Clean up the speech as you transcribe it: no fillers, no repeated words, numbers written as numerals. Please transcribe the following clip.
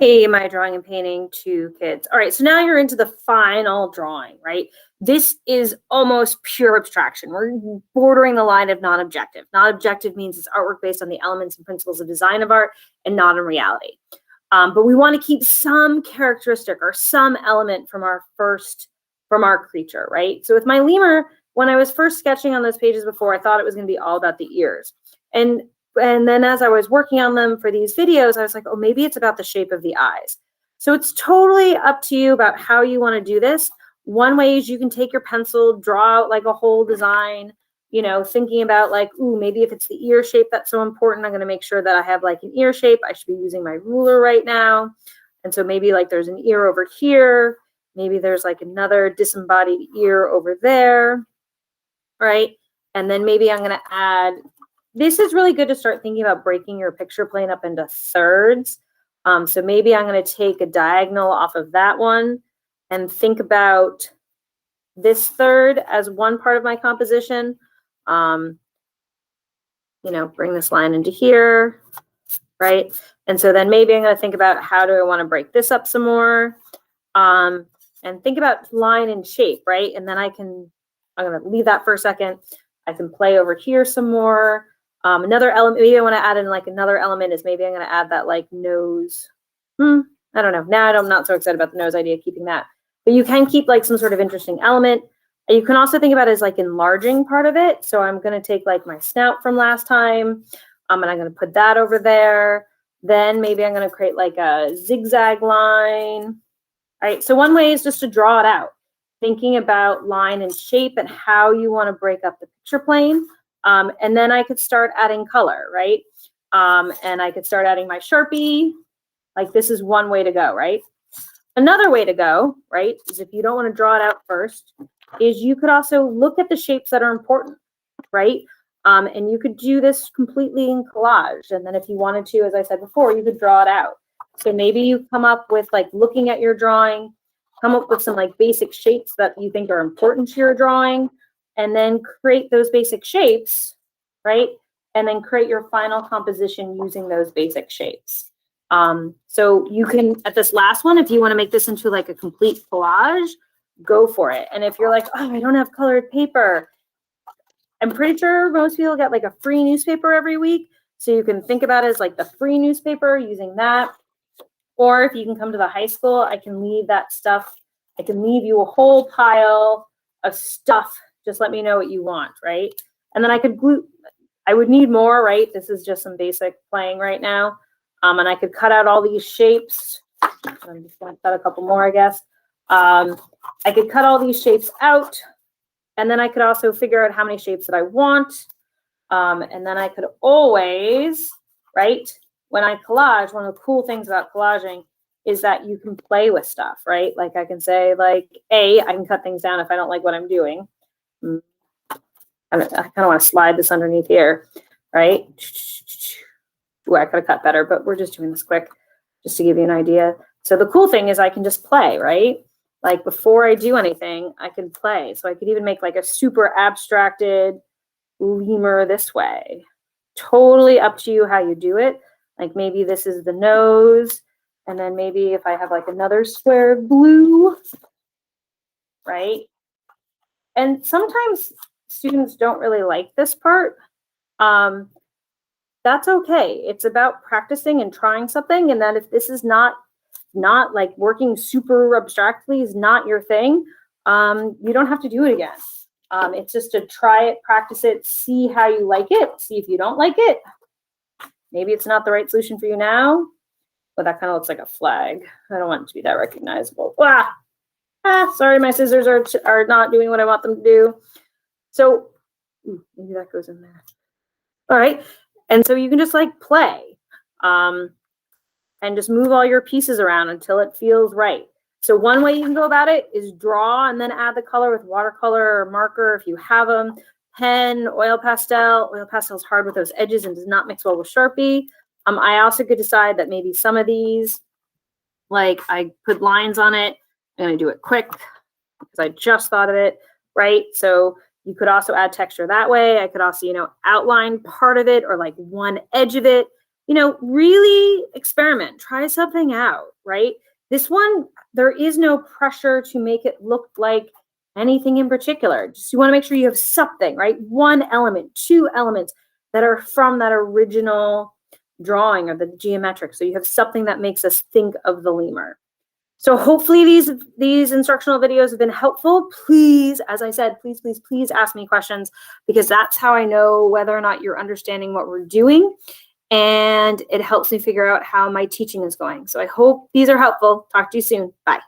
Hey, my drawing and painting to kids. All right, so now you're into the final drawing, right? This is almost pure abstraction. We're bordering the line of non-objective. Non-objective means it's artwork based on the elements and principles of design of art and not in reality. But we want to keep some characteristic or some element from our creature, right? So with my lemur, when I was first sketching on those pages before, I thought it was going to be all about the ears. And then as I was working on them for these videos, I was like, oh, maybe it's about the shape of the eyes. So it's totally up to you about how you want to do this. One way is you can take your pencil, draw out like a whole design, you know, thinking about like, ooh, maybe if it's the ear shape that's so important, I'm going to make sure that I have like an ear shape. I should be using my ruler right now. And so maybe like there's an ear over here. Maybe there's like another disembodied ear over there, right? And then maybe I'm going to add, this is really good to start thinking about breaking your picture plane up into thirds. So maybe I'm going to take a diagonal off of that one and think about this third as one part of my composition. You know, bring this line into here, right? And so then maybe I'm going to think about how do I want to break this up some more, and think about line and shape, right? And then I'm going to leave that for a second. I can play over here some more. Another element, maybe I want to add in like another element is maybe I'm going to add that like nose. I don't know. Now I'm not so excited about the nose idea, keeping that. But you can keep like some sort of interesting element. And you can also think about it as like enlarging part of it. So I'm going to take like my snout from last time, and I'm going to put that over there. Then maybe I'm going to create like a zigzag line. All right. So one way is just to draw it out, thinking about line and shape and how you want to break up the picture plane. And then I could start adding color, right? And I could start adding my Sharpie. Like this is one way to go, right? Another way to go, right, is if you don't want to draw it out first, is you could also look at the shapes that are important, right? And you could do this completely in collage. And then if you wanted to, as I said before, you could draw it out. So maybe you come up with like looking at your drawing, come up with some like basic shapes that you think are important to your drawing, and then create those basic shapes, right? And then create your final composition using those basic shapes. So you can, at this last one, if you want to make this into like a complete collage, go for it. And if you're like, oh, I don't have colored paper, I'm pretty sure most people get like a free newspaper every week. So you can think about it as like the free newspaper, using that. Or if you can come to the high school, I can leave that stuff. I can leave you a whole pile of stuff. Just let me know what you want, right? And then I could glue, I would need more, right? This is just some basic playing right now. And I could cut out all these shapes. I'm just going to cut a couple more, I guess. I could cut all these shapes out. And then I could also figure out how many shapes that I want. And then I could always, right, when I collage, one of the cool things about collaging is that you can play with stuff, right? Like I can say like, I can cut things down if I don't like what I'm doing. I kind of want to slide this underneath here, right? Ooh, I could have cut better, but we're just doing this quick just to give you an idea. So the cool thing is I can just play, right? Like before I do anything, I can play. So I could even make like a super abstracted lemur this way. Totally up to you how you do it. Like maybe this is the nose, and then maybe if I have like another square of blue, right? And sometimes students don't really like this part. That's okay. It's about practicing and trying something. And that if this is not like working super abstractly is not your thing, you don't have to do it again. It's just to try it, practice it, see how you like it, see if you don't like it. Maybe it's not the right solution for you now, but that kind of looks like a flag. I don't want it to be that recognizable. Sorry, my scissors are not doing what I want them to do. So maybe that goes in there. All right. And so you can just like play and just move all your pieces around until it feels right. So one way you can go about it is draw and then add the color with watercolor or marker if you have them. Pen, oil pastel. Oil pastel is hard with those edges and does not mix well with Sharpie. I also could decide that maybe some of these, like I put lines on it. I'm going to do it quick because I just thought of it, right? So you could also add texture that way. I could also, outline part of it or like one edge of it. really experiment, try something out, right? This one, there is no pressure to make it look like anything in particular. Just you want to make sure you have something, right? One element, two elements that are from that original drawing or the geometric. So you have something that makes us think of the lemur. So hopefully these instructional videos have been helpful. Please, as I said, please ask me questions, because that's how I know whether or not you're understanding what we're doing. And it helps me figure out how my teaching is going. So I hope these are helpful. Talk to you soon. Bye.